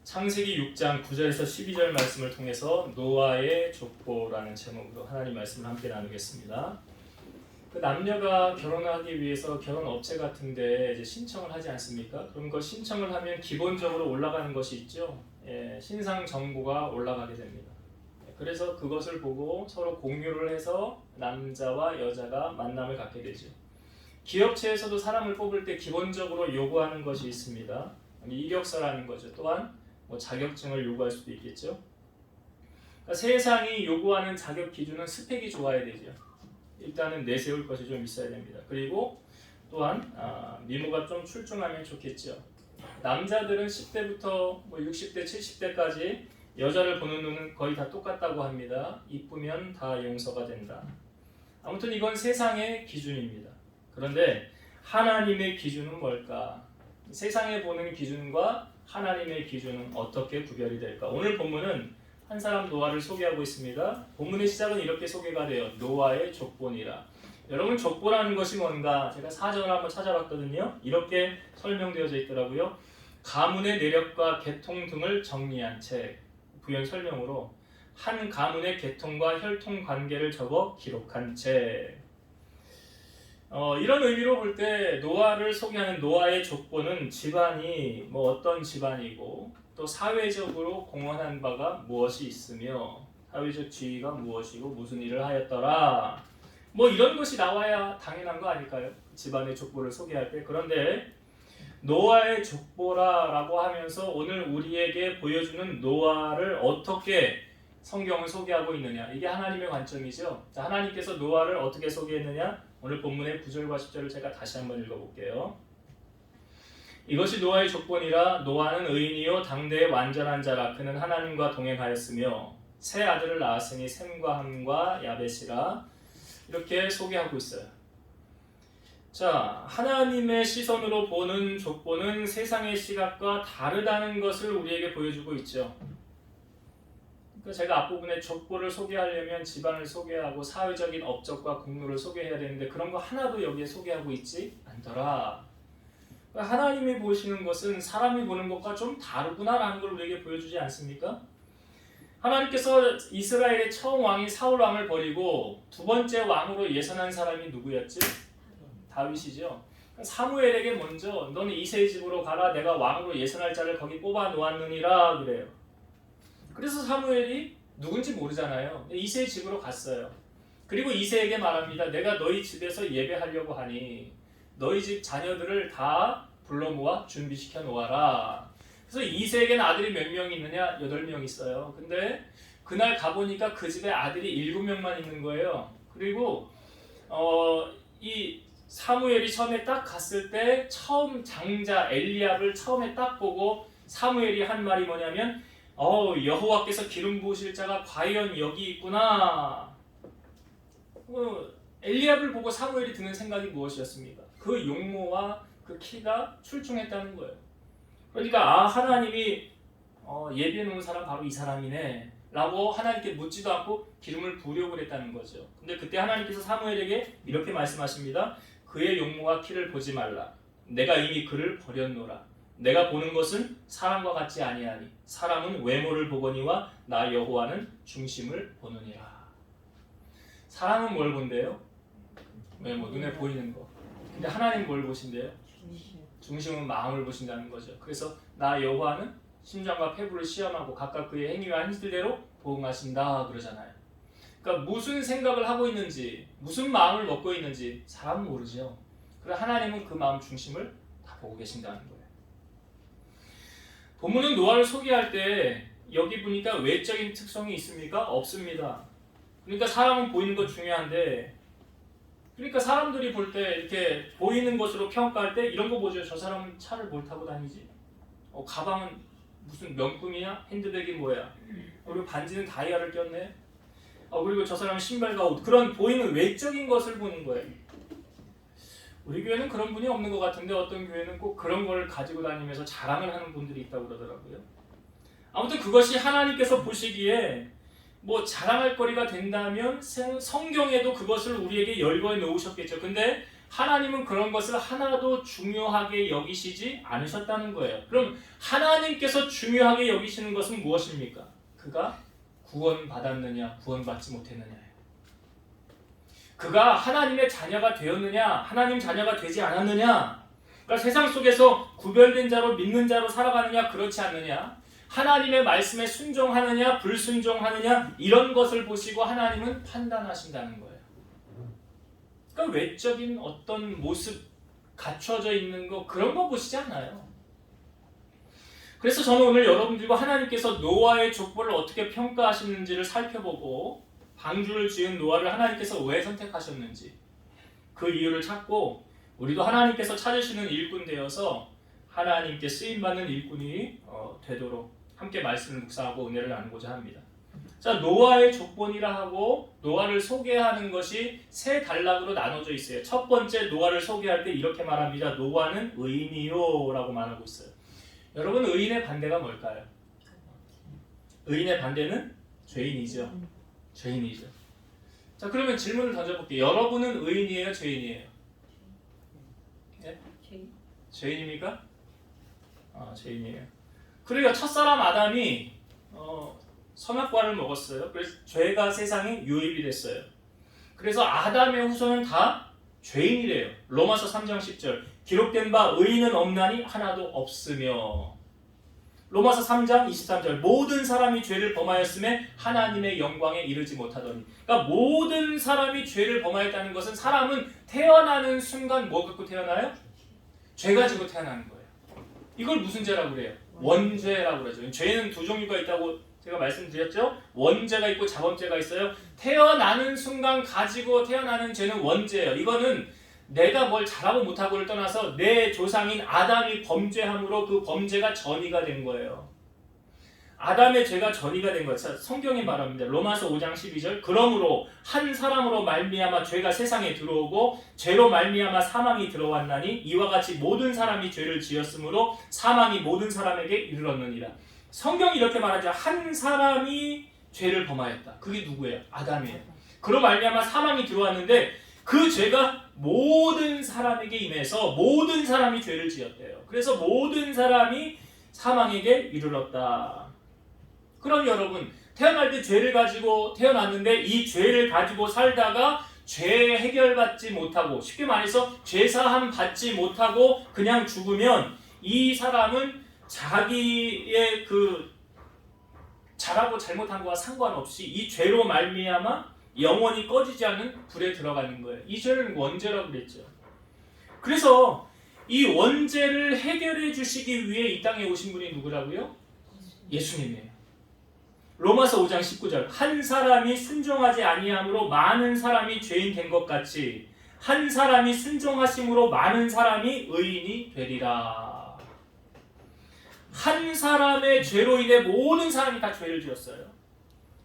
창세기 6장 9절에서 12절 말씀을 통해서 노아의 족보라는 제목으로 하나님 말씀을 함께 나누겠습니다. 그 남녀가 결혼하기 위해서 결혼 업체 같은데 이제 신청을 하지 않습니까? 그럼 그 신청을 하면 기본적으로 올라가는 것이 있죠. 신상 정보가 올라가게 됩니다. 그래서 그것을 보고 서로 공유를 해서 남자와 여자가 만남을 갖게 되죠. 기업체에서도 사람을 뽑을 때 기본적으로 요구하는 것이 있습니다. 이력서라는 거죠. 또한 자격증을 요구할 수도 있겠죠. 그러니까 세상이 요구하는 자격 기준은 스펙이 좋아야 되죠. 일단은 내세울 것이 좀 있어야 됩니다. 그리고 또한 미모가 좀 출중하면 좋겠죠. 남자들은 10대부터 60대, 70대까지 여자를 보는 눈은 거의 다 똑같다고 합니다. 이쁘면 다 용서가 된다. 아무튼 이건 세상의 기준입니다. 그런데 하나님의 기준은 뭘까? 세상에 보는 기준과 하나님의 기준은 어떻게 구별이 될까? 오늘 본문은 한 사람 노아를 소개하고 있습니다. 본문의 시작은 이렇게 소개가 돼요. 노아의 족보니라. 여러분, 족보라는 것이 뭔가? 제가 사전을 한번 찾아봤거든요. 이렇게 설명되어져 있더라고요. 가문의 내력과 계통 등을 정리한 책, 부연 설명으로 한 가문의 계통과 혈통 관계를 적어 기록한 책. 이런 의미로 볼 때 노아를 소개하는 노아의 족보는 집안이 어떤 집안이고 또 사회적으로 공헌한 바가 무엇이 있으며 사회적 지위가 무엇이고 무슨 일을 하였더라, 이런 것이 나와야 당연한 거 아닐까요? 집안의 족보를 소개할 때. 그런데 노아의 족보라고 하면서 오늘 우리에게 보여주는 노아를 어떻게 성경은 소개하고 있느냐, 이게 하나님의 관점이죠. 자, 하나님께서 노아를 어떻게 소개했느냐, 오늘 본문의 9절과 10절을 제가 다시 한번 읽어볼게요. 이것이 노아의 족보니라. 노아는 의인이요 당대의 완전한 자라. 그는 하나님과 동행하였으며 세 아들을 낳았으니 셈과 함과 야벳이라. 이렇게 소개하고 있어요. 자, 하나님의 시선으로 보는 족보는 세상의 시각과 다르다는 것을 우리에게 보여주고 있죠. 제가 앞부분에 족보를 소개하려면 집안을 소개하고 사회적인 업적과 공로를 소개해야 되는데 그런 거 하나도 여기에 소개하고 있지 않더라. 하나님이 보시는 것은 사람이 보는 것과 좀 다르구나라는 걸 우리에게 보여주지 않습니까? 하나님께서 이스라엘의 처음 왕인 사울 왕을 버리고 두 번째 왕으로 예선한 사람이 누구였지? 다윗이죠. 사무엘에게 먼저 너는 이새의 집으로 가라, 내가 왕으로 예선할 자를 거기 뽑아 놓았느니라 그래요. 그래서 사무엘이 누군지 모르잖아요. 이새의 집으로 갔어요. 그리고 이새에게 말합니다. 내가 너희 집에서 예배하려고 하니 너희 집 자녀들을 다 불러 모아 준비시켜 놓아라. 그래서 이새에게는 아들이 몇 명 있느냐? 8명 있어요. 근데 그날 가보니까 그 집에 아들이 7명만 있는 거예요. 그리고 이 사무엘이 처음에 딱 갔을 때 처음 장자 엘리압을 처음에 딱 보고 사무엘이 한 말이 뭐냐면 여호와께서 기름 부으실 자가 과연 여기 있구나. 엘리압을 보고 사무엘이 드는 생각이 무엇이었습니까? 그 용모와 그 키가 출중했다는 거예요. 그러니까 하나님이 예비해 놓은 사람 바로 이 사람이네 라고 하나님께 묻지도 않고 기름을 부으려고 했다는 거죠. 근데 그때 하나님께서 사무엘에게 이렇게 말씀하십니다. 그의 용모와 키를 보지 말라. 내가 이미 그를 버렸노라. 내가 보는 것은 사람과 같지 아니하니 사람은 외모를 보거니와 나 여호와는 중심을 보느니라. 사람은 뭘 본대요? 외모, 눈에 보이는 거. 근데 하나님 뭘 보신대요? 중심은 마음을 보신다는 거죠. 그래서 나 여호와는 심장과 폐부를 시험하고 각각 그의 행위와 행실대로 보응하신다 그러잖아요. 그러니까 무슨 생각을 하고 있는지, 무슨 마음을 먹고 있는지 사람은 모르죠. 그러나 하나님은 그 마음 중심을 다 보고 계신다는 거예요. 본문은 노아를 소개할 때 여기 보니까 외적인 특성이 있습니까? 없습니다. 그러니까 사람은 보이는 것 중요한데, 그러니까 사람들이 볼 때 이렇게 보이는 것으로 평가할 때 이런 거 보죠. 저 사람은 차를 뭘 타고 다니지? 가방은 무슨 명품이야? 핸드백이 뭐야? 그리고 반지는 다이아를 꼈네? 그리고 저 사람은 신발과 옷. 그런 보이는 외적인 것을 보는 거예요. 우리 교회는 그런 분이 없는 것 같은데 어떤 교회는 꼭 그런 걸 가지고 다니면서 자랑을 하는 분들이 있다고 그러더라고요. 아무튼 그것이 하나님께서 보시기에 자랑할 거리가 된다면 성경에도 그것을 우리에게 열거해 놓으셨겠죠. 근데 하나님은 그런 것을 하나도 중요하게 여기시지 않으셨다는 거예요. 그럼 하나님께서 중요하게 여기시는 것은 무엇입니까? 그가 구원받았느냐, 구원받지 못했느냐예요. 그가 하나님의 자녀가 되었느냐, 하나님 자녀가 되지 않았느냐, 그러니까 세상 속에서 구별된 자로 믿는 자로 살아가느냐, 그렇지 않느냐, 하나님의 말씀에 순종하느냐, 불순종하느냐, 이런 것을 보시고 하나님은 판단하신다는 거예요. 그러니까 외적인 어떤 모습, 갖춰져 있는 거, 그런 거 보시지 않아요. 그래서 저는 오늘 여러분들과 하나님께서 노아의 족보를 어떻게 평가하시는지를 살펴보고, 방주를 지은 노아를 하나님께서 왜 선택하셨는지 그 이유를 찾고, 우리도 하나님께서 찾으시는 일꾼 되어서 하나님께 쓰임받는 일꾼이 되도록 함께 말씀을 묵상하고 은혜를 나누고자 합니다. 자, 노아의 족본이라 하고 노아를 소개하는 것이 세 단락으로 나눠져 있어요. 첫 번째, 노아를 소개할 때 이렇게 말합니다. 노아는 의인이요 라고 말하고 있어요. 여러분, 의인의 반대가 뭘까요? 의인의 반대는 죄인이죠. 죄인이죠. 자, 그러면 질문을 던져볼게요. 여러분은 의인이에요, 죄인이에요? 네? 죄인입니까? 죄인이에요. 그러니까 첫사람 아담이 선악과를 먹었어요. 그래서 죄가 세상에 유입이 됐어요. 그래서 아담의 후손은 다 죄인이래요. 로마서 3장 10절 기록된 바 의인은 없나니 하나도 없으며, 로마서 3장 23절 모든 사람이 죄를 범하였음에 하나님의 영광에 이르지 못하더니. 그러니까 모든 사람이 죄를 범하였다는 것은 사람은 태어나는 순간 뭐 갖고 태어나요? 죄 가지고 태어나는 거예요. 이걸 무슨 죄라고 그래요? 원죄라고 그러죠. 죄는 두 종류가 있다고 제가 말씀드렸죠. 원죄가 있고 자범죄가 있어요. 태어나는 순간 가지고 태어나는 죄는 원죄예요. 이거는 내가 뭘 잘하고 못하고를 떠나서 내 조상인 아담이 범죄함으로 그 범죄가 전이가 된 거예요. 아담의 죄가 전이가 된 거예요. 성경이 말합니다. 로마서 5장 12절 그러므로 한 사람으로 말미암아 죄가 세상에 들어오고 죄로 말미암아 사망이 들어왔나니 이와 같이 모든 사람이 죄를 지었으므로 사망이 모든 사람에게 이르렀느니라. 성경이 이렇게 말하죠. 한 사람이 죄를 범하였다. 그게 누구예요? 아담이에요. 그로 말미암아 사망이 들어왔는데 그 죄가 모든 사람에게 임해서 모든 사람이 죄를 지었대요. 그래서 모든 사람이 사망에게 이르렀다. 그럼 여러분, 태어날 때 죄를 가지고 태어났는데 이 죄를 가지고 살다가 죄 해결받지 못하고, 쉽게 말해서 죄사함 받지 못하고 그냥 죽으면 이 사람은 자기의 그 잘하고 잘못한 거와 상관없이 이 죄로 말미암아 영원히 꺼지지 않는 불에 들어가는 거예요. 이 죄는 원죄라고 그랬죠. 그래서 이 원죄를 해결해 주시기 위해 이 땅에 오신 분이 누구라고요? 예수님이에요. 로마서 5장 19절 한 사람이 순종하지 아니함으로 많은 사람이 죄인 된 것 같이 한 사람이 순종하심으로 많은 사람이 의인이 되리라. 한 사람의 죄로 인해 모든 사람이 다 죄를 지었어요.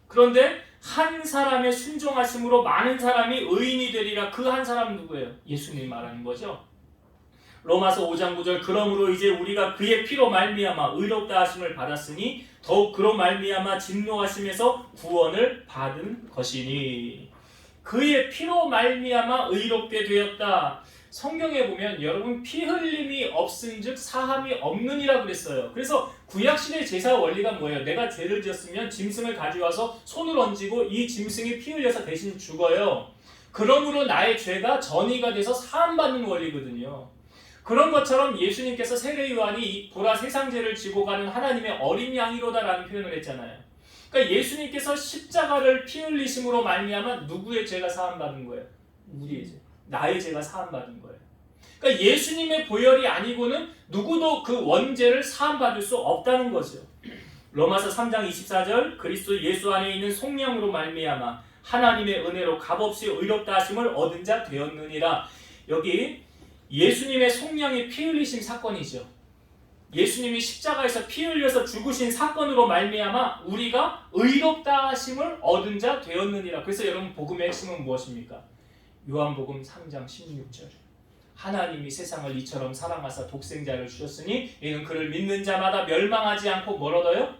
그런데 한 사람의 순종하심으로 많은 사람이 의인이 되리라. 그 한 사람은 누구예요? 예수님 말하는 거죠. 로마서 5장 9절 그러므로 이제 우리가 그의 피로 말미암아 의롭다 하심을 받았으니 더욱 그로 말미암아 진노하심에서 구원을 받은 것이니. 그의 피로 말미암아 의롭게 되었다. 성경에 보면 여러분 피 흘림이 없은즉 사함이 없느니라 그랬어요. 그래서 구약시대 제사 원리가 뭐예요? 내가 죄를 지었으면 짐승을 가져와서 손을 얹고 이 짐승이 피 흘려서 대신 죽어요. 그러므로 나의 죄가 전이가 돼서 사함받는 원리거든요. 그런 것처럼 예수님께서 세례 요한이 보라 세상 죄를 지고 가는 하나님의 어린 양이로다라는 표현을 했잖아요. 그러니까 예수님께서 십자가를 피 흘리심으로 말미암아 누구의 죄가 사함받은 거예요? 우리의 죄. 나의 죄가 사함받은 거예요. 그러니까 예수님의 보혈이 아니고는 누구도 그 원죄를 사함받을 수 없다는 거죠. 로마서 3장 24절 그리스도 예수 안에 있는 성령으로 말미암아 하나님의 은혜로 값없이 의롭다 하심을 얻은 자 되었느니라. 여기 예수님의 성령이 피 흘리신 사건이죠. 예수님이 십자가에서 피 흘려서 죽으신 사건으로 말미암아 우리가 의롭다 하심을 얻은 자 되었느니라. 그래서 여러분 복음의 핵심은 무엇입니까? 요한복음 3장 16절 하나님이 세상을 이처럼 사랑하사 독생자를 주셨으니 이는 그를 믿는 자마다 멸망하지 않고 뭘 얻어요?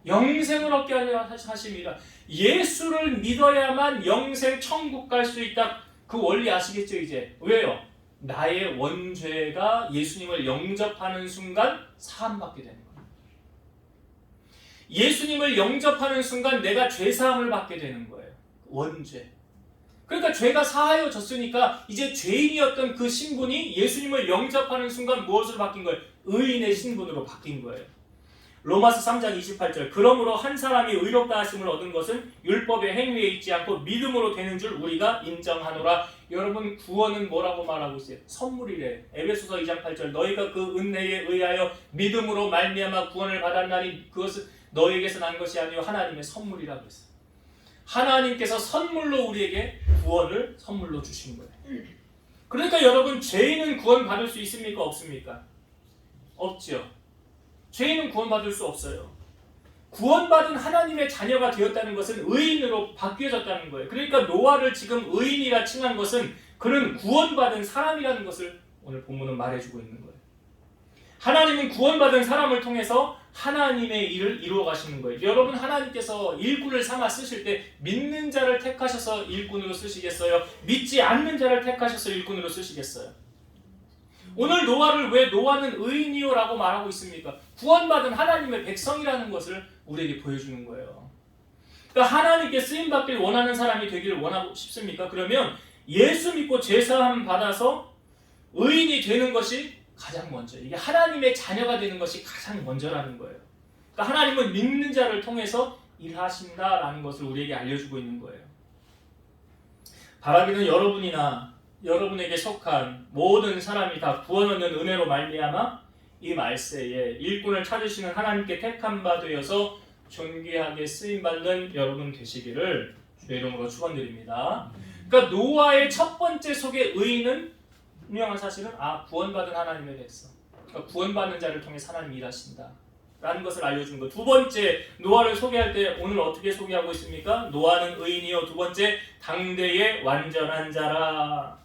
영생을 얻게 하려 하심이라. 예수를 믿어야만 영생 천국 갈 수 있다. 그 원리 아시겠죠 이제? 왜요? 나의 원죄가 예수님을 영접하는 순간 사함받게 되는 거예요. 예수님을 영접하는 순간 내가 죄사함을 받게 되는 거예요. 원죄. 그러니까 죄가 사하여졌으니까 이제 죄인이었던 그 신분이 예수님을 영접하는 순간 무엇으로 바뀐 거예요? 의인의 신분으로 바뀐 거예요. 로마서 3장 28절 그러므로 한 사람이 의롭다 하심을 얻은 것은 율법의 행위에 있지 않고 믿음으로 되는 줄 우리가 인정하노라. 여러분 구원은 뭐라고 말하고 있어요? 선물이래. 에베소서 2장 8절 너희가 그 은혜에 의하여 믿음으로 말미암아 구원을 받았나니 그것은 너희에게서 난 것이 아니요 하나님의 선물이라고 했어요. 하나님께서 선물로 우리에게 구원을 선물로 주신 거예요. 그러니까 여러분 죄인은 구원받을 수 있습니까? 없습니까? 없죠. 죄인은 구원받을 수 없어요. 구원받은 하나님의 자녀가 되었다는 것은 의인으로 바뀌어졌다는 거예요. 그러니까 노아를 지금 의인이라 칭한 것은 그는 구원받은 사람이라는 것을 오늘 본문은 말해주고 있는 거예요. 하나님은 구원받은 사람을 통해서 하나님의 일을 이루어 가시는 거예요. 여러분 하나님께서 일꾼을 삼아 쓰실 때 믿는 자를 택하셔서 일꾼으로 쓰시겠어요? 믿지 않는 자를 택하셔서 일꾼으로 쓰시겠어요? 오늘 노아를 왜 노아는 의인이요 라고 말하고 있습니까? 구원받은 하나님의 백성이라는 것을 우리에게 보여주는 거예요. 그러니까 하나님께 쓰임받길 원하는 사람이 되기를 원하고 싶습니까? 그러면 예수 믿고 죄사함 받아서 의인이 되는 것이 가장 먼저, 이게 하나님의 자녀가 되는 것이 가장 먼저라는 거예요. 그러니까 하나님은 믿는 자를 통해서 일하신다라는 것을 우리에게 알려주고 있는 거예요. 바라기는 여러분이나 여러분에게 속한 모든 사람이 다 구원 얻는 은혜로 말미암아 이 말세에 일꾼을 찾으시는 하나님께 택한 바 되어서 존귀하게 쓰임받는 여러분 되시기를 주의 이름으로 축원드립니다. 그러니까 노아의 첫 번째 속의 의인은 분명한 사실은 구원받은 하나님의 백성, 그러니까 구원받는 자를 통해 하나님이 일하신다 라는 것을 알려주는 거예요. 두 번째, 노아를 소개할 때 오늘 어떻게 소개하고 있습니까? 노아는 의인이요. 두 번째, 당대의 완전한 자라.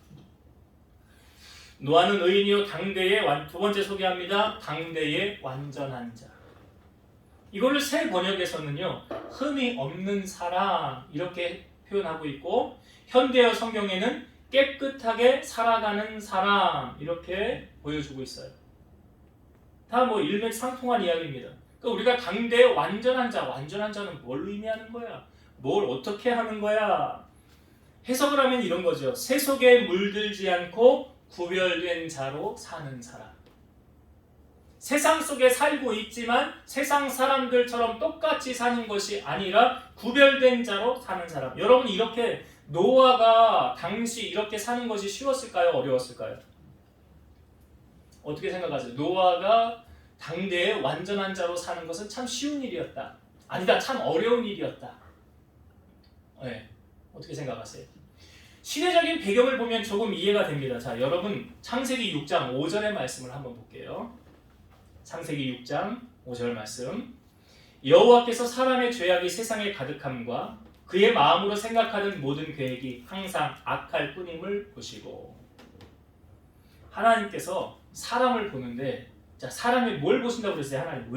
노아는 의인이요. 두 번째 소개합니다. 당대의 완전한 자. 이걸로 새 번역에서는요, 흠이 없는 사람 이렇게 표현하고 있고, 현대어 성경에는 깨끗하게 살아가는 사람 이렇게 보여주고 있어요. 다 일맥상통한 이야기입니다. 그러니까 우리가 당대의 완전한 자는 뭘 의미하는 거야? 뭘 어떻게 하는 거야? 해석을 하면 이런 거죠. 새 속에 물들지 않고 구별된 자로 사는 사람. 세상 속에 살고 있지만 세상 사람들처럼 똑같이 사는 것이 아니라 구별된 자로 사는 사람. 여러분 이렇게 노아가 당시 이렇게 사는 것이 쉬웠을까요? 어려웠을까요? 어떻게 생각하세요? 노아가 당대의 완전한 자로 사는 것은 참 쉬운 일이었다. 아니다, 참 어려운 일이었다. 네, 어떻게 생각하세요? 시대적인 배경을 보면 조금 이해가 됩니다. 자, 여러분 창세기 6장 5절의 말씀을 한번 볼게요. 창세기 6장 5절 말씀. 여호와께서 사람의 죄악이 세상에 가득함과 그의 마음으로 생각하는 모든 계획이 항상 악할 뿐임을 보시고. 하나님께서 사람을 보는데, 자, 사람이 뭘 보신다고 그랬어요? 하나님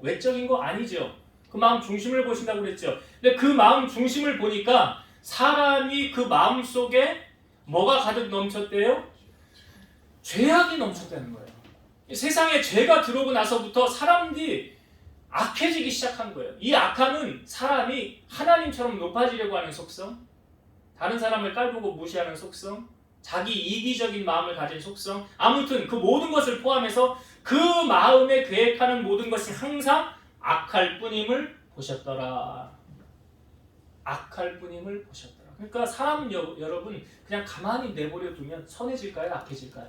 외적인 거 아니죠. 그 마음 중심을 보신다고 그랬죠. 근데 그 마음 중심을 보니까 사람이 그 마음 속에 뭐가 가득 넘쳤대요? 죄악이 넘쳤다는 거예요. 세상에 죄가 들어오고 나서부터 사람들이 악해지기 시작한 거예요. 이 악함은 사람이 하나님처럼 높아지려고 하는 속성, 다른 사람을 깔보고 무시하는 속성, 자기 이기적인 마음을 가진 속성, 아무튼 그 모든 것을 포함해서 그 마음에 계획하는 모든 것이 항상 악할 뿐임을 보셨더라. 악할 뿐임을 보셨더라. 그러니까 사람 여러분 그냥 가만히 내버려 두면 선해질까요? 악해질까요?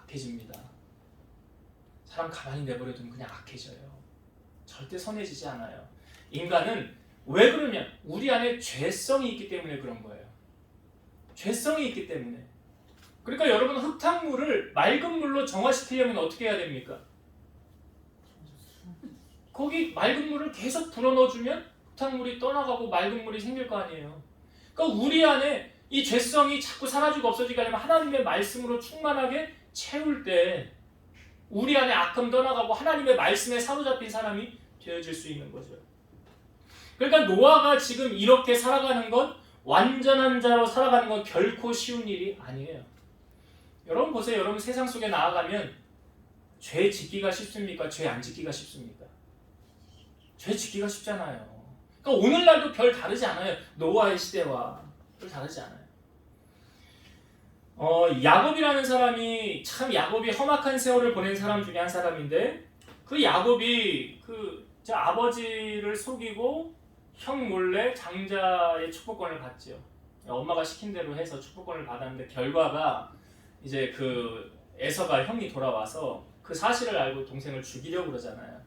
악해집니다. 사람 가만히 내버려 두면 그냥 악해져요. 절대 선해지지 않아요. 인간은 왜 그러냐? 우리 안에 죄성이 있기 때문에 그런 거예요. 죄성이 있기 때문에. 그러니까 여러분 흙탕물을 맑은 물로 정화시키려면 어떻게 해야 됩니까? 거기 맑은 물을 계속 불어넣어주면 흙탕물이 떠나가고 맑은 물이 생길 거 아니에요. 그러니까 우리 안에 이 죄성이 자꾸 사라지고 없어지게 하려면 하나님의 말씀으로 충만하게 채울 때 우리 안에 악함 떠나가고 하나님의 말씀에 사로잡힌 사람이 되어질 수 있는 거죠. 그러니까 노아가 지금 이렇게 살아가는 건, 완전한 자로 살아가는 건 결코 쉬운 일이 아니에요. 여러분 보세요. 여러분 세상 속에 나아가면 죄 짓기가 쉽습니까? 죄 안 짓기가 쉽습니까? 죄 짓기가 쉽잖아요. 그러니까 오늘날도 별 다르지 않아요. 노아의 시대와 별 다르지 않아요. 야곱이라는 사람이 참 야곱이 험악한 세월을 보낸 사람 중에 한 사람인데 그 야곱이 아버지를 속이고 형 몰래 장자의 축복권을 받죠. 엄마가 시킨 대로 해서 축복권을 받았는데 결과가 이제 그 에서가 형이 돌아와서 그 사실을 알고 동생을 죽이려고 그러잖아요.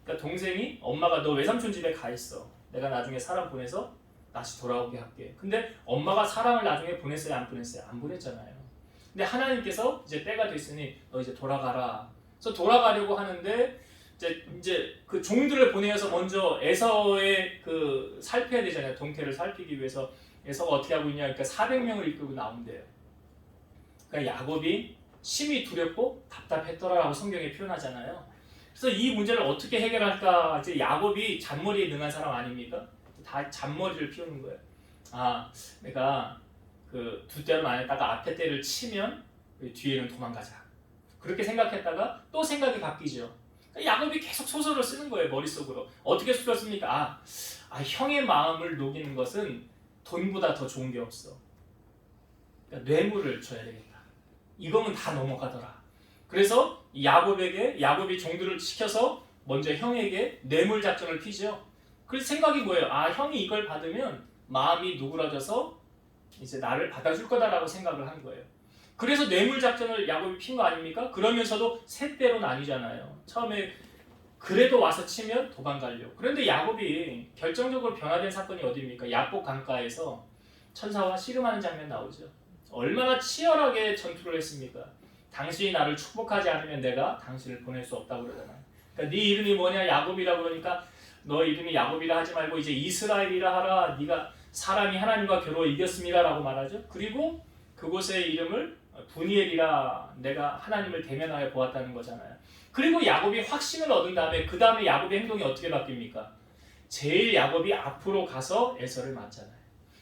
그러니까 동생이 엄마가 너 외삼촌 집에 가 있어. 내가 나중에 사람 보내서 다시 돌아오게 할게. 근데 엄마가 사람을 나중에 보냈어요, 안 보냈어요? 안 보냈잖아요. 근데 하나님께서 이제 때가 됐으니 너 이제 돌아가라. 그래서 돌아가려고 하는데 이제 그 종들을 보내어서 먼저 에서의 그 살펴야 되잖아요. 동태를 살피기 위해서 에서가 어떻게 하고 있냐? 그러니까 400명을 이끌고 나온대요. 그러니까 야곱이 심히 두렵고 답답했더라라고 성경에 표현하잖아요. 그래서 이 문제를 어떻게 해결할까? 이제 야곱이 잔머리에 능한 사람 아닙니까? 다 잔머리를 피우는 거예요. 아, 내가 그 두 대를 안 했다가 앞에 대를 치면 뒤에는 도망가자. 그렇게 생각했다가 또 생각이 바뀌죠. 야곱이 계속 소설을 쓰는 거예요, 머릿속으로. 어떻게 쓰셨습니까? 형의 마음을 녹이는 것은 돈보다 더 좋은 게 없어. 그러니까 뇌물을 줘야 되겠다. 이거면 다 넘어가더라. 그래서 야곱이 종들을 시켜서 먼저 형에게 뇌물 작전을 피죠. 그래서 생각이 뭐예요? 형이 이걸 받으면 마음이 누그러져서 이제 나를 받아줄 거다라고 생각을 한 거예요. 그래서 뇌물 작전을 야곱이 핀 거 아닙니까? 그러면서도 세 대로 나뉘잖아요. 처음에 그래도 와서 치면 도망가려고. 그런데 야곱이 결정적으로 변화된 사건이 어디입니까? 야복 강가에서 천사와 씨름하는 장면 나오죠. 얼마나 치열하게 전투를 했습니까? 당신이 나를 축복하지 않으면 내가 당신을 보낼 수 없다고 그러잖아요. 그러니까 네 이름이 뭐냐? 야곱이라고 그러니까 너 이름이 야곱이라 하지 말고 이제 이스라엘이라 하라. 네가 사람이 하나님과 겨루어 이겼습니다라고 말하죠. 그리고 그곳의 이름을 분이엘이라 내가 하나님을 대면하여 보았다는 거잖아요. 그리고 야곱이 확신을 얻은 다음에 그 다음에 야곱의 행동이 어떻게 바뀝니까? 제일 야곱이 앞으로 가서 에서를 맞잖아요.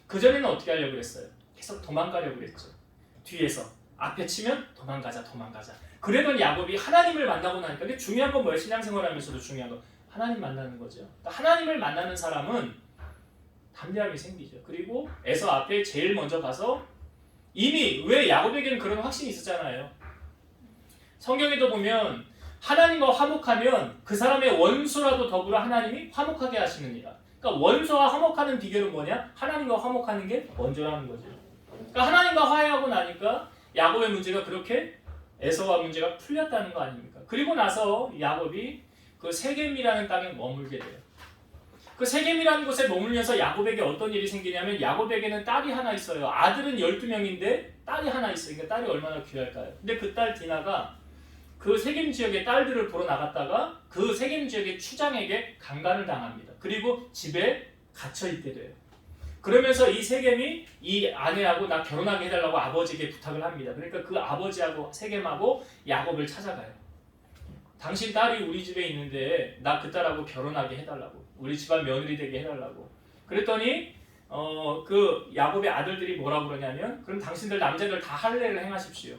그전에는 어떻게 하려고 그랬어요? 계속 도망가려고 그랬죠. 뒤에서 앞에 치면 도망가자. 그러던 야곱이 하나님을 만나고 나니까 근데 중요한 건 뭐예요? 신앙생활하면서도 중요한 건 하나님 만나는 거죠. 그러니까 하나님을 만나는 사람은 담대함이 생기죠. 그리고 에서 앞에 제일 먼저 가서 이미 왜 야곱에게는 그런 확신이 있었잖아요. 성경에도 보면 하나님과 화목하면 그 사람의 원수라도 더불어 하나님이 화목하게 하시느니라. 그러니까 원수와 화목하는 비결은 뭐냐? 하나님과 화목하는 게 먼저라는 거죠. 그러니까 하나님과 화해하고 나니까 야곱의 문제가 그렇게 에서와 문제가 풀렸다는 거 아닙니까? 그리고 나서 야곱이 그 세겜이라는 땅에 머물게 돼요. 그 세겜이라는 곳에 머물면서 야곱에게 어떤 일이 생기냐면 야곱에게는 딸이 하나 있어요. 아들은 12명인데 딸이 하나 있어요. 그러니까 딸이 얼마나 귀할까요? 근데 그 딸 디나가 그 세겜 지역의 딸들을 보러 나갔다가 그 세겜 지역의 추장에게 강간을 당합니다. 그리고 집에 갇혀 있게 돼요. 그러면서 이 세겜이 이 아내하고 나 결혼하게 해달라고 아버지에게 부탁을 합니다. 그러니까 그 아버지하고 세겜하고 야곱을 찾아가요. 당신 딸이 우리 집에 있는데 나 그 딸하고 결혼하게 해달라고. 우리 집안 며느리 되게 해달라고. 그랬더니 그 야곱의 아들들이 뭐라고 그러냐면 그럼 당신들 남자들 다 할례를 행하십시오.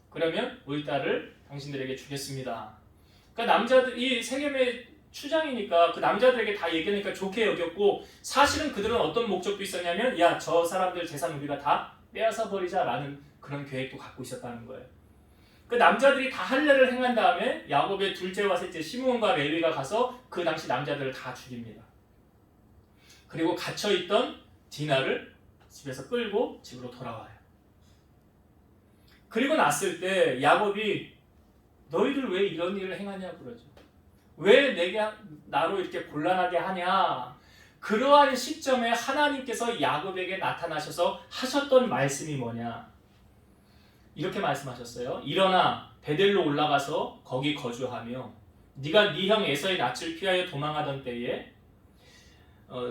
그러면 우리 딸을 당신들에게 주겠습니다. 그러니까 남자들이 세겜의 추장이니까 그 남자들에게 다 얘기하니까 좋게 여겼고 사실은 그들은 어떤 목적도 있었냐면 야, 저 사람들 재산 우리가 다 빼앗아 버리자라는 그런 계획도 갖고 있었다는 거예요. 그 남자들이 다 할례를 행한 다음에 야곱의 둘째와 셋째 시므온과 레위가 가서 그 당시 남자들을 다 죽입니다. 그리고 갇혀있던 디나를 집에서 끌고 집으로 돌아와요. 그리고 났을 때 야곱이 너희들 왜 이런 일을 행하냐고 그러죠. 왜 내게 나로 이렇게 곤란하게 하냐. 그러한 시점에 하나님께서 야곱에게 나타나셔서 하셨던 말씀이 뭐냐. 이렇게 말씀하셨어요. 일어나 베델로 올라가서 거기 거주하며 네가 네 형 에서의 낯을 피하여 도망하던 때에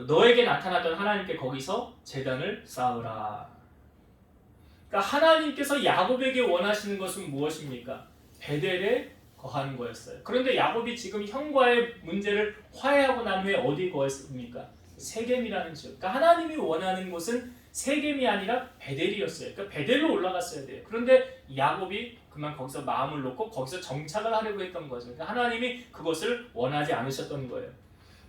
너에게 나타났던 하나님께 거기서 제단을 쌓으라. 그러니까 하나님께서 야곱에게 원하시는 것은 무엇입니까? 베델에 거하는 거였어요. 그런데 야곱이 지금 형과의 문제를 화해하고 난 후에 어디 거했습니까? 세겜이라는 지역. 그러니까 하나님이 원하는 곳은 세겜이 아니라 베델이었어요. 그러니까 베델로 올라갔어야 돼요. 그런데 야곱이 그만 거기서 마음을 놓고 거기서 정착을 하려고 했던 거죠. 그러니까 하나님이 그것을 원하지 않으셨던 거예요.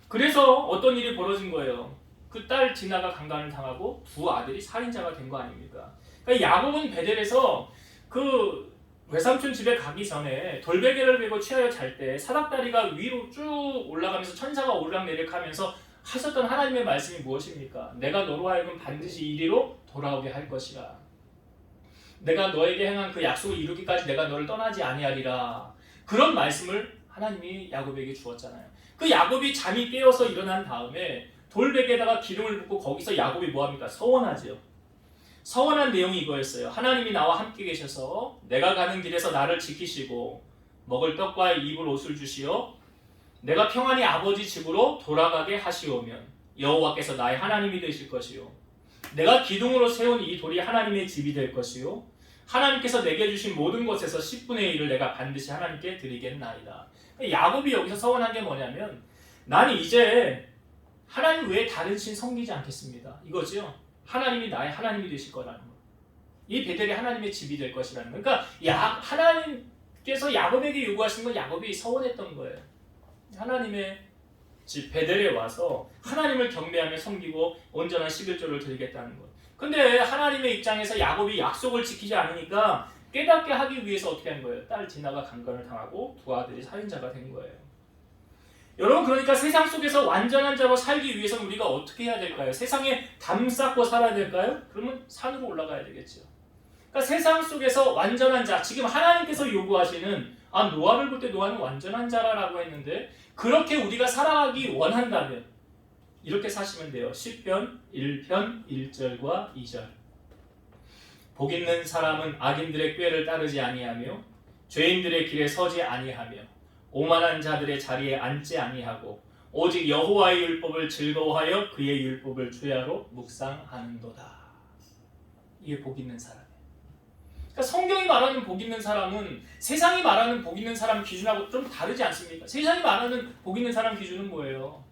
그래서 어떤 일이 벌어진 거예요. 그 딸 디나가 강간을 당하고 두 아들이 살인자가 된 거 아닙니까? 그러니까 야곱은 베델에서 그 외삼촌 집에 가기 전에 돌베개를 베고 취하여 잘 때 사닥다리가 위로 쭉 올라가면서 천사가 오르락내리락 하면서 하셨던 하나님의 말씀이 무엇입니까? 내가 너로 하여금 반드시 이리로 돌아오게 할 것이라. 내가 너에게 행한 그 약속을 이루기까지 내가 너를 떠나지 아니하리라. 그런 말씀을 하나님이 야곱에게 주었잖아요. 그 야곱이 잠이 깨어서 일어난 다음에 돌베개에다가 기름을 붓고 거기서 야곱이 뭐합니까? 서원하죠. 서원한 내용이 이거였어요. 하나님이 나와 함께 계셔서 내가 가는 길에서 나를 지키시고 먹을 떡과 입을 옷을 주시어 내가 평안히 아버지 집으로 돌아가게 하시오면 여호와께서 나의 하나님이 되실 것이요 내가 기둥으로 세운 이 돌이 하나님의 집이 될 것이요 하나님께서 내게 주신 모든 것에서 10분의 1을 내가 반드시 하나님께 드리겠나이다. 야곱이 여기서 서원한 게 뭐냐면 나는 이제 하나님 외에 다른 신 섬기지 않겠습니다. 이거죠. 하나님이 나의 하나님이 되실 거라는 거. 이 베델이 하나님의 집이 될 것이라는 거. 그러니까 하나님께서 야곱에게 요구하신 건 야곱이 서원했던 거예요. 하나님의 집 베델에 와서 하나님을 경배하며 섬기고 온전한 11조를 드리겠다는 것. 근데 하나님의 입장에서 야곱이 약속을 지키지 않으니까 깨닫게 하기 위해서 어떻게 한 거예요? 딸 디나가 강간을 당하고 두 아들이 살인자가 된 거예요. 여러분, 그러니까 세상 속에서 완전한 자로 살기 위해서는 우리가 어떻게 해야 될까요? 세상에 담 쌓고 살아야 될까요? 그러면 산으로 올라가야 되겠죠. 그러니까 세상 속에서 완전한 자, 지금 하나님께서 요구하시는 노아를 볼 때 노아는 완전한 자라고 했는데 그렇게 우리가 살아가기 원한다면 이렇게 사시면 돼요. 시편 1편 1절과 2절. 복 있는 사람은 악인들의 꾀를 따르지 아니하며 죄인들의 길에 서지 아니하며 오만한 자들의 자리에 앉지 아니하고 오직 여호와의 율법을 즐거워하여 그의 율법을 주야로 묵상하는도다. 이게 복 있는 사람이에요. 그러니까 성경이 말하는 복 있는 사람은 세상이 말하는 복 있는 사람 기준하고 좀 다르지 않습니까? 세상이 말하는 복 있는 사람 기준은 뭐예요?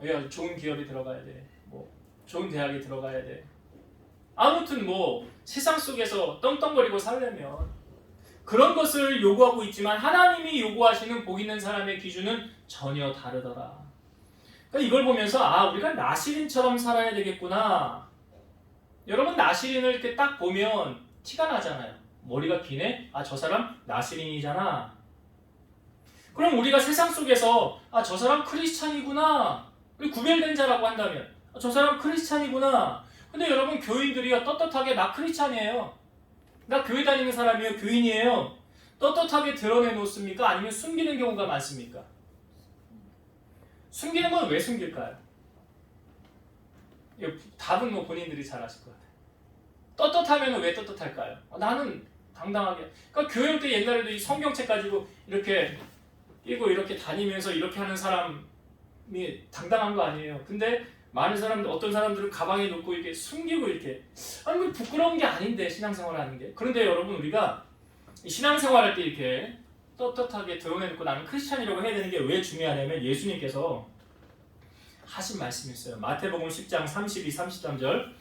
야, 좋은 기업에 들어가야 돼. 좋은 대학에 들어가야 돼. 아무튼 세상 속에서 떵떵거리고 살려면 그런 것을 요구하고 있지만 하나님이 요구하시는 복 있는 사람의 기준은 전혀 다르더라. 그러니까 이걸 보면서 우리가 나시린처럼 살아야 되겠구나. 여러분, 나시린을 이렇게 딱 보면 티가 나잖아요. 머리가 기네? 저 사람 나시린이잖아. 그럼 우리가 세상 속에서 저 사람 크리스찬이구나. 구별된 자라고 한다면 저 사람 크리스찬이구나. 근데 여러분, 교인들이요 떳떳하게 나 크리스찬이에요. 나 교회 다니는 사람이에요. 교인이에요. 떳떳하게 드러내놓습니까? 아니면 숨기는 경우가 많습니까? 숨기는 건 왜 숨길까요? 답은 본인들이 잘 아실 것 같아요. 떳떳하면 왜 떳떳할까요? 나는 당당하게. 그러니까 교회 올 때 옛날에도 이 성경책 가지고 이렇게 끼고 이렇게 다니면서 이렇게 하는 사람이 당당한 거 아니에요. 근데 많은 사람들, 어떤 사람들은 가방에 넣고 이렇게 숨기고 이렇게 부끄러운 게 아닌데 신앙생활하는 게. 그런데 여러분, 우리가 신앙생활할 때 이렇게 떳떳하게 드러내놓고 나는 크리스찬이라고 해야 되는 게 왜 중요하냐면 예수님께서 하신 말씀이 있어요. 마태복음 10장 32, 33절.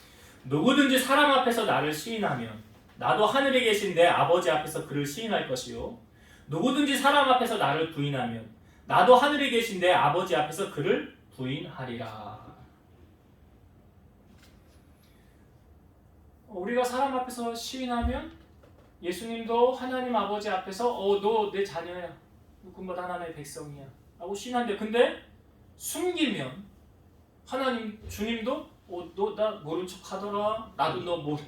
누구든지 사람 앞에서 나를 시인하면 나도 하늘에 계신 내 아버지 앞에서 그를 시인할 것이요 누구든지 사람 앞에서 나를 부인하면 나도 하늘에 계신 내 아버지 앞에서 그를 부인하리라. 우리가 사람 앞에서 시인하면 예수님도 하나님 아버지 앞에서 너 내 자녀야, 누군가 하나님의 백성이야 라고 시인한대. 근데 숨기면 하나님 주님도 너 나 모른 척 하더라, 나도 너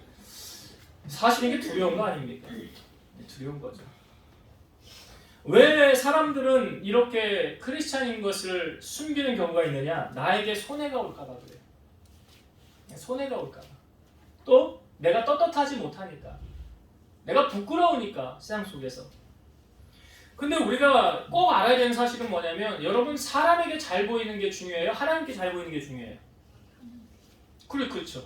사실 이게 두려운 거 아닙니까? 두려운 거죠. 왜 사람들은 이렇게 크리스찬인 것을 숨기는 경우가 있느냐? 나에게 손해가 올까 봐 그래요. 손해가 올까 봐. 또 내가 떳떳하지 못하니까, 내가 부끄러우니까 세상 속에서. 근데 우리가 꼭 알아야 되는 사실은 뭐냐면, 여러분, 사람에게 잘 보이는 게 중요해요? 하나님께 잘 보이는 게 중요해요? 그렇죠.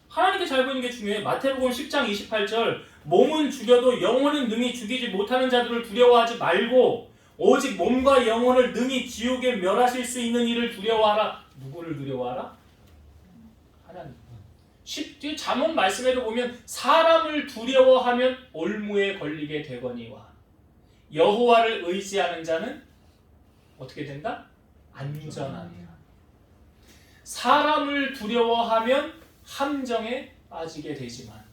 하나님께 잘 보이는 게 중요해요. 마태복음 10장 28절 몸은 죽여도 영혼은 능히 죽이지 못하는 자들을 두려워하지 말고 오직 몸과 영혼을 능히 지옥에 멸하실 수 있는 이를 두려워하라. 누구를 두려워하라? 하나님. 쉽게 잠언 말씀에도 보면 사람을 두려워하면 올무에 걸리게 되거니와 여호와를 의지하는 자는 어떻게 된다? 안전하리라. 사람을 두려워하면 함정에 빠지게 되지만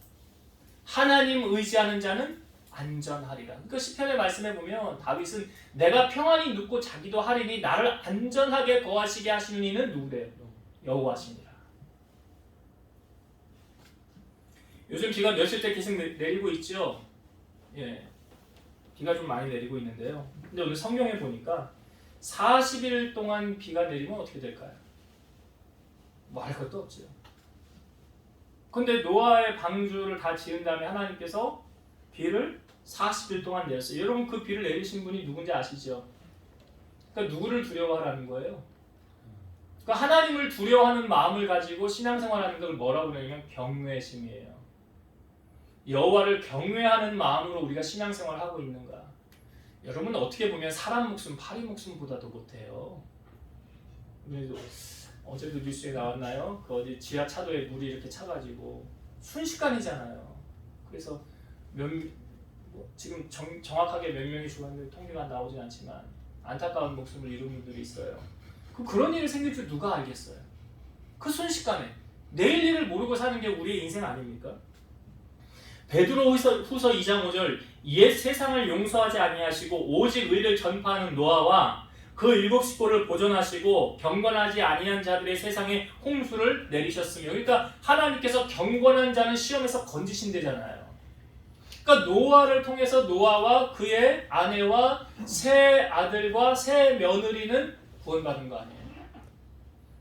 하나님 의지하는 자는 안전하리라. 그러니까 시편의 말씀에 보면 다윗은 내가 평안히 눕고 자기도 하리니 나를 안전하게 거하시게 하시는 이는 누구래요? 여호와시니라. 요즘 비가 며칠 때 계속 내리고 있죠. 예, 비가 좀 많이 내리고 있는데요. 근데 오늘 성경에 보니까 40일 동안 비가 내리면 어떻게 될까요? 뭐 할 것도 없죠. 근데 노아의 방주를 다 지은 다음에 하나님께서 비를 40일 동안 내렸어요. 여러분 그 비를 내리신 분이 누군지 아시죠? 그러니까 누구를 두려워하라는 거예요? 그러니까 하나님을 두려워하는 마음을 가지고 신앙생활하는 걸 뭐라고 그러냐면 경외심이에요. 여호와를 경외하는 마음으로 우리가 신앙생활을 하고 있는가? 여러분 어떻게 보면 사람 목숨, 파리 목숨보다도 못해요. 그래도 어제도 뉴스에 나왔나요? 그 어디 지하차도에 물이 이렇게 차가지고 순식간이잖아요. 그래서 지금 정확하게 몇 명이 죽었는데 통계가 나오진 않지만 안타까운 목숨을 잃은 분들이 있어요. 그런 일이 생길 줄 누가 알겠어요? 그 순식간에 내일 일을 모르고 사는 게 우리의 인생 아닙니까? 베드로후서 2장 5절 옛 세상을 용서하지 아니하시고 오직 의를 전파하는 노아와 그 7 식구를 보존하시고 경건하지 아니한 자들의 세상에 홍수를 내리셨으며, 그러니까 하나님께서 경건한 자는 시험에서 건지신대잖아요. 그러니까 노아를 통해서 노아와 그의 아내와 세 아들과 세 며느리는 구원받은 거 아니에요?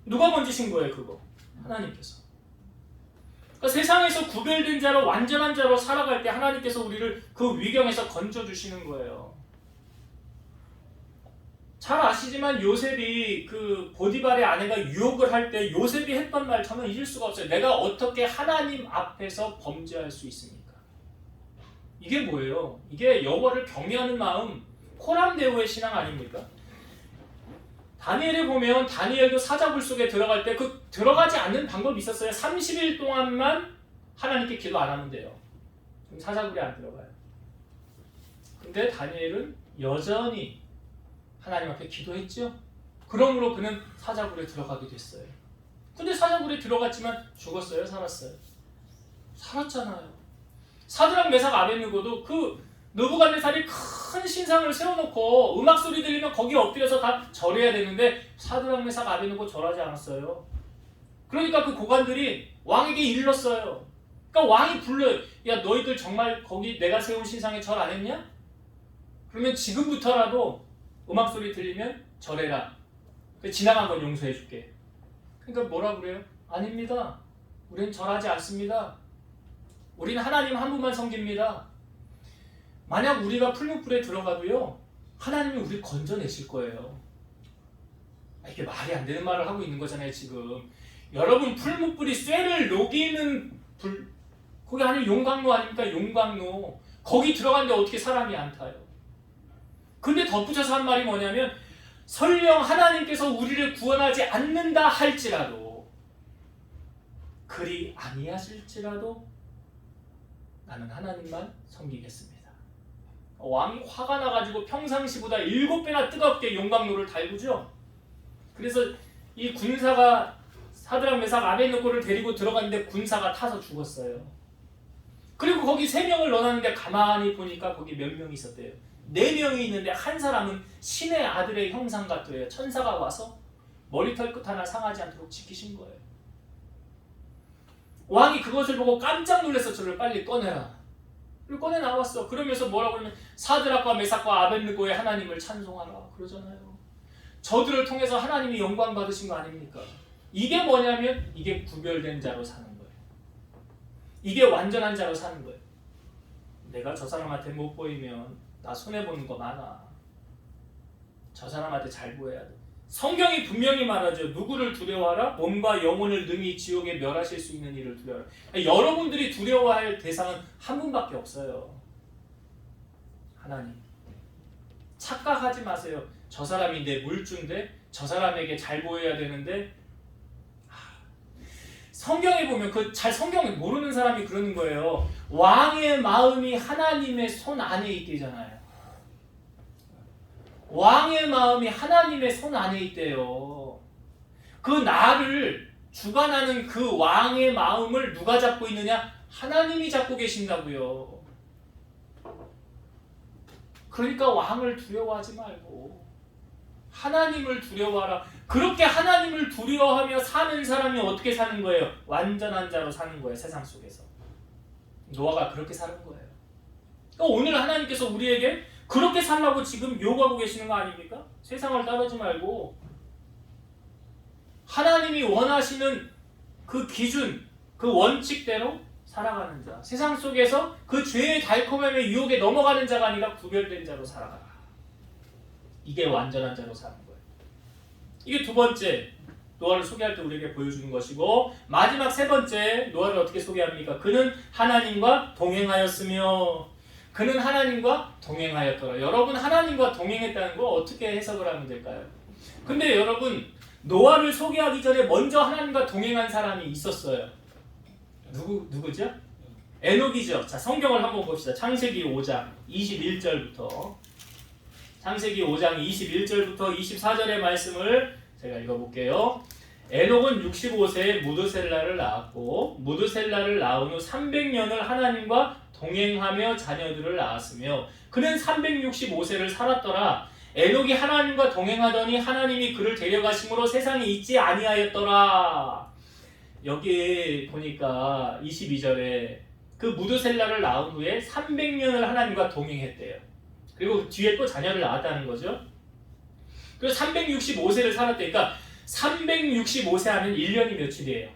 누가 건지신 거예요 그거? 하나님께서. 그러니까 세상에서 구별된 자로 완전한 자로 살아갈 때 하나님께서 우리를 그 위경에서 건져주시는 거예요. 잘 아시지만 요셉이 그 보디발의 아내가 유혹을 할 때 요셉이 했던 말 저는 잊을 수가 없어요. 내가 어떻게 하나님 앞에서 범죄할 수 있습니까? 이게 뭐예요? 이게 여호와를 경외하는 마음, 코람데오의 신앙 아닙니까? 다니엘에 보면 다니엘도 사자굴 속에 들어갈 때 그 들어가지 않는 방법이 있었어요. 30일 동안만 하나님께 기도 안 하면 돼요. 그럼 사자굴에 안 들어가요. 근데 다니엘은 여전히 하나님 앞에 기도했죠. 그러므로 그는 사자굴에 들어가게 됐어요. 근데 사자굴에 들어갔지만 죽었어요? 살았어요? 살았잖아요. 사드락 메삭 아벳느고도 그 느부갓네살이 큰 신상을 세워놓고 음악 소리 들리면 거기 엎드려서 다 절해야 되는데 사드락 메삭 아벳느고 절하지 않았어요. 그러니까 그 고관들이 왕에게 일렀어요. 그러니까 왕이 불러요. 야 너희들 정말 거기 내가 세운 신상에 절 안 했냐? 그러면 지금부터라도 음악 소리 들리면 절해라. 지나간 건 용서해 줄게. 그러니까 뭐라 그래요? 아닙니다. 우리는 절하지 않습니다. 우리는 하나님 한 분만 섬깁니다. 만약 우리가 풀무불에 들어가도요 하나님이 우리 건져내실 거예요. 이게 말이 안 되는 말을 하고 있는 거잖아요 지금. 여러분 풀무불이 쇠를 녹이는 불, 거기 안에 용광로 아닙니까? 용광로. 거기 들어갔는데 어떻게 사람이 안 타요? 근데 덧붙여서 한 말이 뭐냐면 설령 하나님께서 우리를 구원하지 않는다 할지라도 그리 아니하실지라도 나는 하나님만 섬기겠습니다. 왕이 화가 나가지고 평상시보다 7배나 뜨겁게 용광로를 달구죠. 그래서 이 군사가 사드락 메삭 아벳느고를 데리고 들어갔는데 군사가 타서 죽었어요. 그리고 거기 3명을 넣어놨는데 가만히 보니까 거기 몇 명이 있었대요. 4명이 있는데 한 사람은 신의 아들의 형상 같더래요. 천사가 와서 머리털 끝 하나 상하지 않도록 지키신 거예요. 왕이 그것을 보고 깜짝 놀라서 저를 빨리 꺼내라. 그리고 꺼내 나왔어. 그러면서 뭐라고 하면 사드락과 메삭과 아벳느고의 하나님을 찬송하라 그러잖아요. 저들을 통해서 하나님이 영광 받으신 거 아닙니까? 이게 뭐냐면 이게 구별된 자로 사는 거예요. 이게 완전한 자로 사는 거예요. 내가 저 사람한테 못 보이면 나 손해보는 거 많아. 저 사람한테 잘 보여야 돼. 성경이 분명히 말하죠. 누구를 두려워하라? 몸과 영혼을 능히 지옥에 멸하실 수 있는 이를 두려워하라. 여러분들이 두려워할 대상은 한 분밖에 없어요. 하나님. 착각하지 마세요. 저 사람이 내 물주인데 저 사람에게 잘 보여야 되는데 성경에 보면 잘 성경을 모르는 사람이 그러는 거예요. 왕의 마음이 하나님의 손 안에 있대잖아요. 왕의 마음이 하나님의 손 안에 있대요. 그 나를 주관하는 그 왕의 마음을 누가 잡고 있느냐? 하나님이 잡고 계신다고요. 그러니까 왕을 두려워하지 말고 하나님을 두려워하라. 그렇게 하나님을 두려워하며 사는 사람이 어떻게 사는 거예요? 완전한 자로 사는 거예요. 세상 속에서. 노아가 그렇게 사는 거예요. 그러니까 오늘 하나님께서 우리에게 그렇게 살라고 지금 요구하고 계시는 거 아닙니까? 세상을 따르지 말고 하나님이 원하시는 그 기준, 그 원칙대로 살아가는 자. 세상 속에서 그 죄의 달콤함의 유혹에 넘어가는 자가 아니라 구별된 자로 살아가라. 이게 완전한 자로 사는 거예요. 이게 두 번째 노아를 소개할 때 우리에게 보여주는 것이고, 마지막 세 번째 노아를 어떻게 소개합니까? 그는 하나님과 동행하였으며. 그는 하나님과 동행하였더라. 여러분, 하나님과 동행했다는 거 어떻게 해석을 하면 될까요? 근데 여러분, 노아를 소개하기 전에 먼저 하나님과 동행한 사람이 있었어요. 누구죠? 에녹이죠. 자, 성경을 한번 봅시다. 창세기 5장 21절부터 창세기 5장 21절부터 24절의 말씀을 제가 읽어볼게요. 에녹은 65세에 무드셀라를 낳았고 무드셀라를 낳은 후 300년을 하나님과 동행하며 자녀들을 낳았으며 그는 365세를 살았더라. 에녹이 하나님과 동행하더니 하나님이 그를 데려가심으로 세상에 있지 아니하였더라. 여기 보니까 22절에 그 무드셀라를 낳은 후에 300년을 하나님과 동행했대요. 그리고 뒤에 또 자녀를 낳았다는 거죠. 그래서 365세를 살았대니까 365세 하면 1년이 며칠이에요?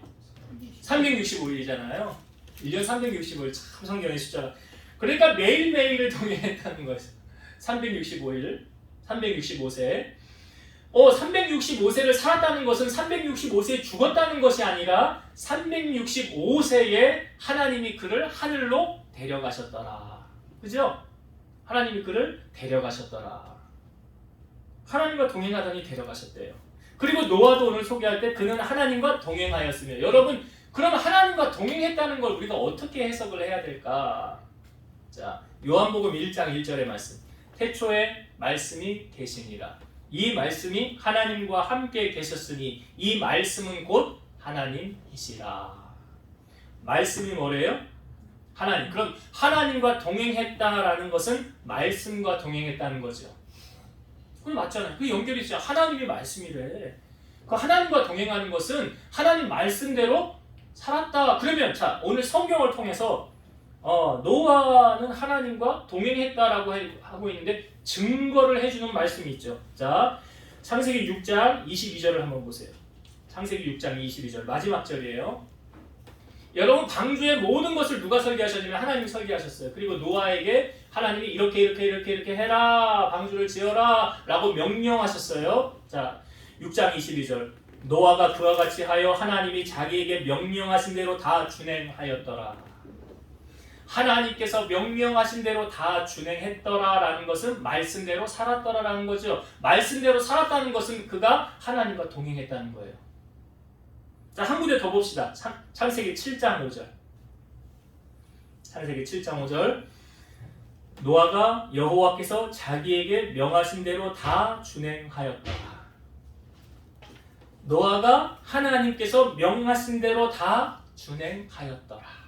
365일이잖아요. 1년 365일 참 성경의 숫자가. 그러니까 매일매일을 동행했다는 거죠. 365일, 365세. 365세를 살았다는 것은 365세에 죽었다는 것이 아니라 365세에 하나님이 그를 하늘로 데려가셨더라. 그죠? 하나님이 그를 데려가셨더라. 하나님과 동행하더니 데려가셨대요. 그리고 노아도 오늘 소개할 때 그는 하나님과 동행하였으며. 여러분, 그럼 하나님과 동행했다는 걸 우리가 어떻게 해석을 해야 될까? 자, 요한복음 1장 1절의 말씀. 태초에 말씀이 계시니라. 이 말씀이 하나님과 함께 계셨으니 이 말씀은 곧 하나님이시라. 말씀이 뭐래요? 하나님. 그럼 하나님과 동행했다라는 것은 말씀과 동행했다는 거죠. 그게 맞잖아요. 그 연결이 있어요. 하나님이 말씀이래. 그 하나님과 동행하는 것은 하나님 말씀대로 살았다. 그러면 자, 오늘 성경을 통해서 노아는 하나님과 동행했다라고 하고 있는데 증거를 해주는 말씀이 있죠. 자, 창세기 6장 22절을 한번 보세요. 창세기 6장 22절 마지막 절이에요. 여러분, 방주의 모든 것을 누가 설계하셨냐면 하나님이 설계하셨어요. 그리고 노아에게 하나님이 이렇게 해라, 방주를 지어라 라고 명령하셨어요. 자, 6장 22절. 노아가 그와 같이 하여 하나님이 자기에게 명령하신 대로 다 준행하였더라. 하나님께서 명령하신 대로 다 준행했더라라는 것은 말씀대로 살았더라라는 거죠. 말씀대로 살았다는 것은 그가 하나님과 동행했다는 거예요. 자, 한 군데 더 봅시다. 창세기 7장 5절. 창세기 7장 5절. 노아가 여호와께서 자기에게 명하신 대로 다 준행하였더라. 노아가 하나님께서 명하신 대로 다 준행하였더라.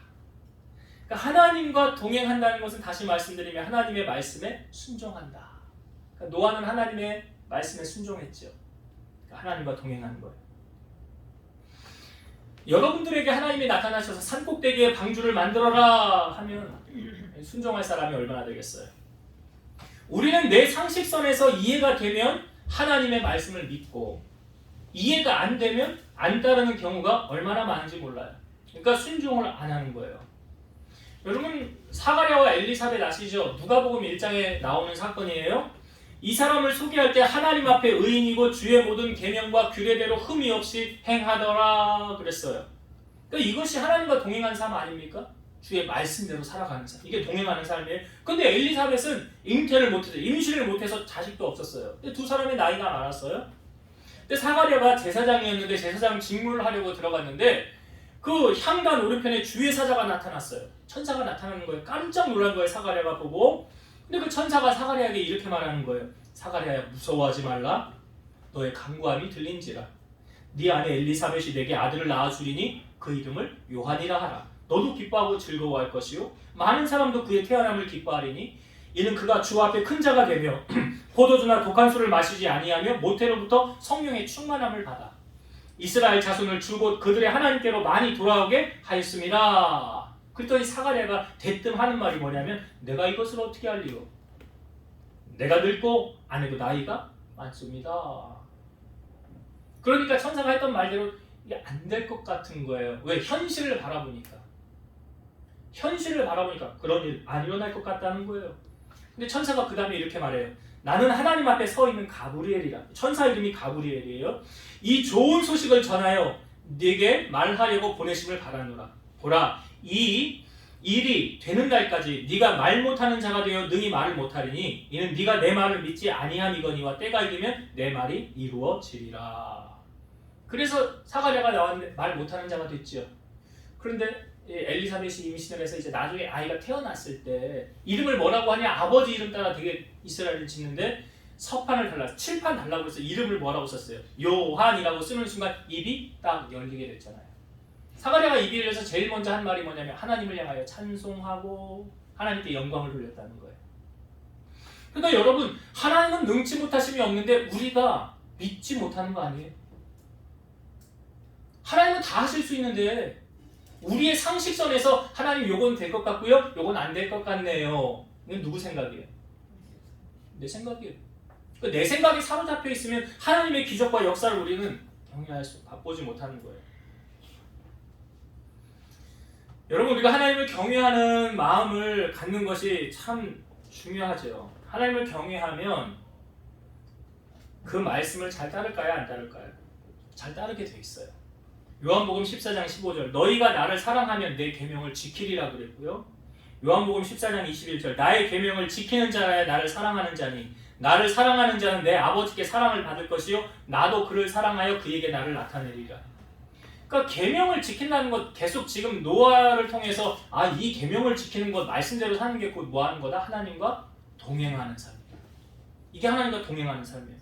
그러니까 하나님과 동행한다는 것은 다시 말씀드리면 하나님의 말씀에 순종한다. 그러니까 노아는 하나님의 말씀에 순종했죠. 그러니까 하나님과 동행하는 거예요. 여러분들에게 하나님이 나타나셔서 산꼭대기에 방주를 만들어라 하면 순종할 사람이 얼마나 되겠어요? 우리는 내 상식선에서 이해가 되면 하나님의 말씀을 믿고 이해가 안 되면 안 따르는 경우가 얼마나 많은지 몰라요. 그러니까 순종을 안 하는 거예요. 여러분, 사가랴와 엘리사벳 아시죠? 누가복음 1장에 나오는 사건이에요. 이 사람을 소개할 때 하나님 앞에 의인이고 주의 모든 계명과 규례대로 흠이 없이 행하더라 그랬어요. 그러니까 이것이 하나님과 동행한 삶 아닙니까? 주의 말씀대로 살아가는 삶. 이게 동행하는 삶이에요. 근데 엘리사벳은 잉태를 못해서 임신을 못해서 자식도 없었어요. 근데 두 사람의 나이가 많았어요. 근데 사가랴가 제사장이었는데 제사장 직무를 하려고 들어갔는데 그 향단 오른편에 주의 사자가 나타났어요. 천사가 나타나는 거예요. 깜짝 놀란 거예요. 사가랴가 보고. 근데 그 천사가 사가랴에게 이렇게 말하는 거예요. 사가랴야, 무서워하지 말라. 너의 간구함이 들린지라. 네 아내 엘리사벳이 내게 아들을 낳아주리니 그 이름을 요한이라 하라. 너도 기뻐하고 즐거워할 것이요 많은 사람도 그의 태어남을 기뻐하리니 이는 그가 주 앞에 큰 자가 되며 포도주나 독한 술을 마시지 아니하며 모태로부터 성령의 충만함을 받아 이스라엘 자손을 주곧 그들의 하나님께로 많이 돌아오게 하였습니다. 그랬더니 사가랴가 대뜸 하는 말이 뭐냐면 내가 이것을 어떻게 알리요? 내가 늙고 아내도 나이가 많습니다. 그러니까 천사가 했던 말대로 이게 안 될 것 같은 거예요. 왜? 현실을 바라보니까 그런 일 안 일어날 것 같다는 거예요. 근데 천사가 그 다음에 이렇게 말해요. 나는 하나님 앞에 서 있는 가브리엘이라. 천사 이름이 가브리엘이에요. 이 좋은 소식을 전하여 네게 말하려고 보내심을 바라노라. 보라, 이 일이 되는 날까지 네가 말 못하는 자가 되어 능히 말을 못하리니 이는 네가 내 말을 믿지 아니함이거니와 때가 이르면 내 말이 이루어지리라. 그래서 사가랴가 나왔는데 말 못하는 자가 됐지요. 그런데 엘리사벳이 임신을 해서 이제 나중에 아이가 태어났을 때 이름을 뭐라고 하냐? 아버지 이름 따라 되게 이스라엘을 짓는데 서판을 달라, 칠판 달라고 해서 이름을 뭐라고 썼어요? 요한이라고 쓰는 순간 입이 딱 열리게 됐잖아요. 사가랴가 입이 열려서 제일 먼저 한 말이 뭐냐면 하나님을 향하여 찬송하고 하나님께 영광을 돌렸다는 거예요. 그러니까 여러분, 하나님은 능치 못하심이 없는데 우리가 믿지 못하는 거 아니에요? 하나님은 다 하실 수 있는데 우리의 상식선에서 하나님 요건 될 것 같고요, 요건 안 될 것 같네요. 이건 누구 생각이에요? 내 생각이에요. 그러니까 내 생각이 사로잡혀 있으면 하나님의 기적과 역사를 우리는 경외할 수, 맛보지 못하는 거예요. 여러분, 우리가 하나님을 경외하는 마음을 갖는 것이 참 중요하죠. 하나님을 경외하면 그 말씀을 잘 따를까요? 안 따를까요? 잘 따르게 돼 있어요. 요한복음 14장 15절 너희가 나를 사랑하면 내 계명을 지키리라 그랬고요. 요한복음 14장 21절 나의 계명을 지키는 자라야 나를 사랑하는 자니 나를 사랑하는 자는 내 아버지께 사랑을 받을 것이요 나도 그를 사랑하여 그에게 나를 나타내리라. 그러니까 계명을 지킨다는 것, 계속 지금 노아를 통해서 이 계명을 지키는 것, 말씀대로 사는 게 곧 뭐 하는 거다? 하나님과 동행하는 삶이다. 이게 하나님과 동행하는 삶이에요.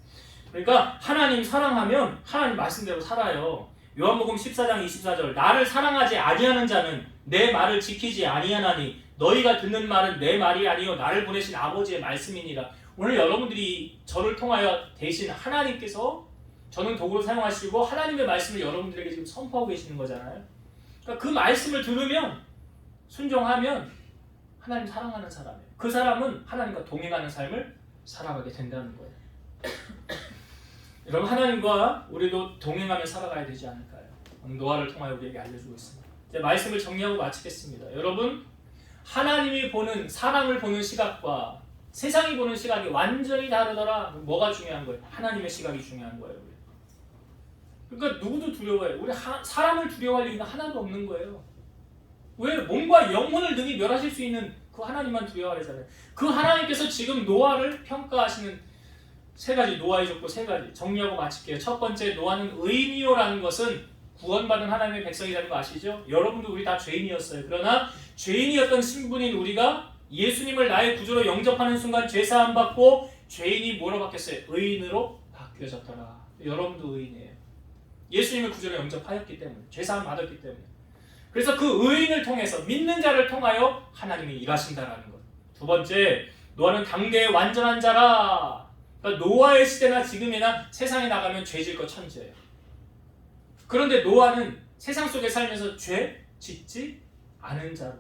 그러니까 하나님 사랑하면 하나님 말씀대로 살아요. 요한복음 14장 24절 나를 사랑하지 아니하는 자는 내 말을 지키지 아니하나니 너희가 듣는 말은 내 말이 아니요 나를 보내신 아버지의 말씀이니라. 오늘 여러분들이 저를 통하여 대신 하나님께서 저는 도구로 사용하시고 하나님의 말씀을 여러분들에게 지금 선포하고 계시는 거잖아요. 그러니까 그 말씀을 들으면 순종하면 하나님 사랑하는 사람이에요. 그 사람은 하나님과 동행하는 삶을 살아가게 된다는 거예요. 여러분, 하나님과 우리도 동행하며 살아가야 되지 않을까요? 노아를 통하여 우리에게 알려주고 있습니다. 이제 말씀을 정리하고 마치겠습니다. 여러분, 하나님이 보는, 사랑을 보는 시각과 세상이 보는 시각이 완전히 다르더라. 뭐가 중요한 거예요? 하나님의 시각이 중요한 거예요. 그러니까 누구도 두려워해요. 우리 사람을 두려워할 이유는 하나도 없는 거예요. 왜? 몸과 영혼을 능히 멸하실 수 있는 그 하나님만 두려워하잖아요. 그 하나님께서 지금 노아를 평가하시는 세 가지, 노아의 족보 세 가지 정리하고 마칠게요. 첫 번째, 노아는 의인이요라는 것은 구원받은 하나님의 백성이라는 거 아시죠? 여러분도 우리 다 죄인이었어요. 그러나 죄인이었던 신분인 우리가 예수님을 나의 구주로 영접하는 순간 죄사함 받고 죄인이 뭐로 바뀌었어요? 의인으로 바뀌어졌더라. 여러분도 의인이에요. 예수님을 구주로 영접하였기 때문에, 죄사함 받았기 때문에. 그래서 그 의인을 통해서, 믿는 자를 통하여 하나님이 일하신다라는 것. 두 번째, 노아는 당대의 완전한 자라. 그러니까 노아의 시대나 지금이나 세상에 나가면 죄질 거 천지예요. 그런데 노아는 세상 속에 살면서 죄 짓지 않은 자로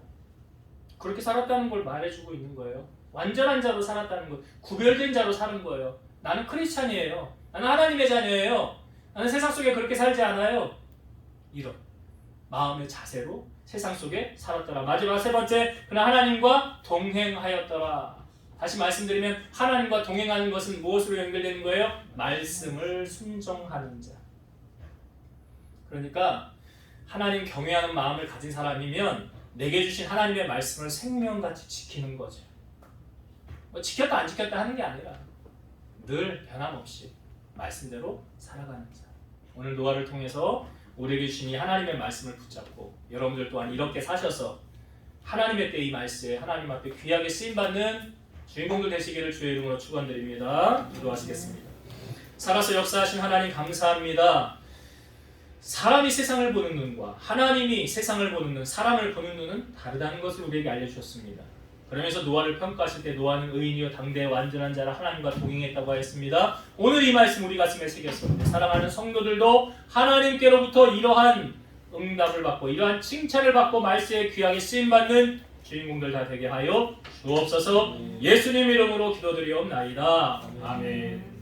그렇게 살았다는 걸 말해주고 있는 거예요. 완전한 자로 살았다는 것, 구별된 자로 사는 거예요. 나는 크리스찬이에요. 나는 하나님의 자녀예요. 나는 세상 속에 그렇게 살지 않아요. 이런 마음의 자세로 세상 속에 살았더라. 마지막 세 번째, 그는 하나님과 동행하였더라. 다시 말씀드리면 하나님과 동행하는 것은 무엇으로 연결되는 거예요? 말씀을 순종하는 자. 그러니까 하나님 경외하는 마음을 가진 사람이면 내게 주신 하나님의 말씀을 생명같이 지키는 거죠. 뭐 지켰다 안 지켰다 하는 게 아니라 늘 변함없이 말씀대로 살아가는 자. 오늘 노아를 통해서 우리에게 주신 이 하나님의 말씀을 붙잡고 여러분들 또한 이렇게 사셔서 하나님의 때 이 말씀에 하나님 앞에 귀하게 쓰임받는 주인공들 되시기를 주의 이름으로 축원드립니다. 기도하시겠습니다. 살아서 역사하신 하나님 감사합니다. 사람이 세상을 보는 눈과 하나님이 세상을 보는 눈, 사람을 보는 눈은 다르다는 것을 우리에게 알려주셨습니다. 그러면서 노아를 평가하실 때 노아는 의인이요 당대의 완전한 자라 하나님과 동행했다고 하였습니다. 오늘 이 말씀 우리 가슴에 새겼습니다. 사랑하는 성도들도 하나님께로부터 이러한 응답을 받고 이러한 칭찬을 받고 말씀에 귀하게 쓰임받는 주인공들 다 되게 하여 주옵소서. 예수님 이름으로 기도드리옵나이다. 아멘.